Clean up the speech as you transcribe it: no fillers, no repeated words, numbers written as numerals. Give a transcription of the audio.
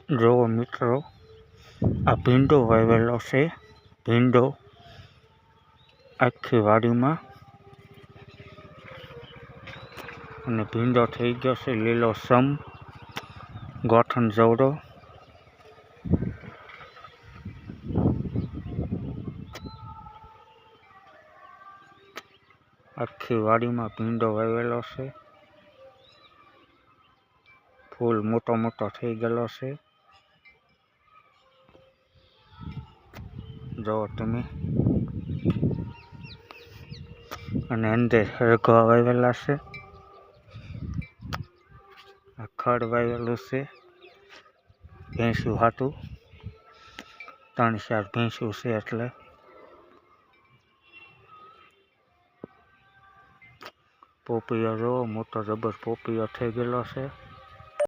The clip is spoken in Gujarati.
જોવો મિત્રો, આ ભીંડો વાવેલો છે. ભીંડો આખી વાડીમાં, અને ભીંડો થઈ ગયો છે લીલો સમ, ગોઠણ જવડો. આખી વાડીમાં ભીંડો વાવેલો છે. ફૂલ મોટો મોટો થઈ ગયેલો છે. જો તમે, અને અંદર હરગવા વાવેલા છે. આ ખડ વાવેલું છે ભેંસું હાટું, 3-4 ભેંસું છે. એટલે પોપૈયો જો મોટો જબર પોપૈયો થઈ ગયેલો છે.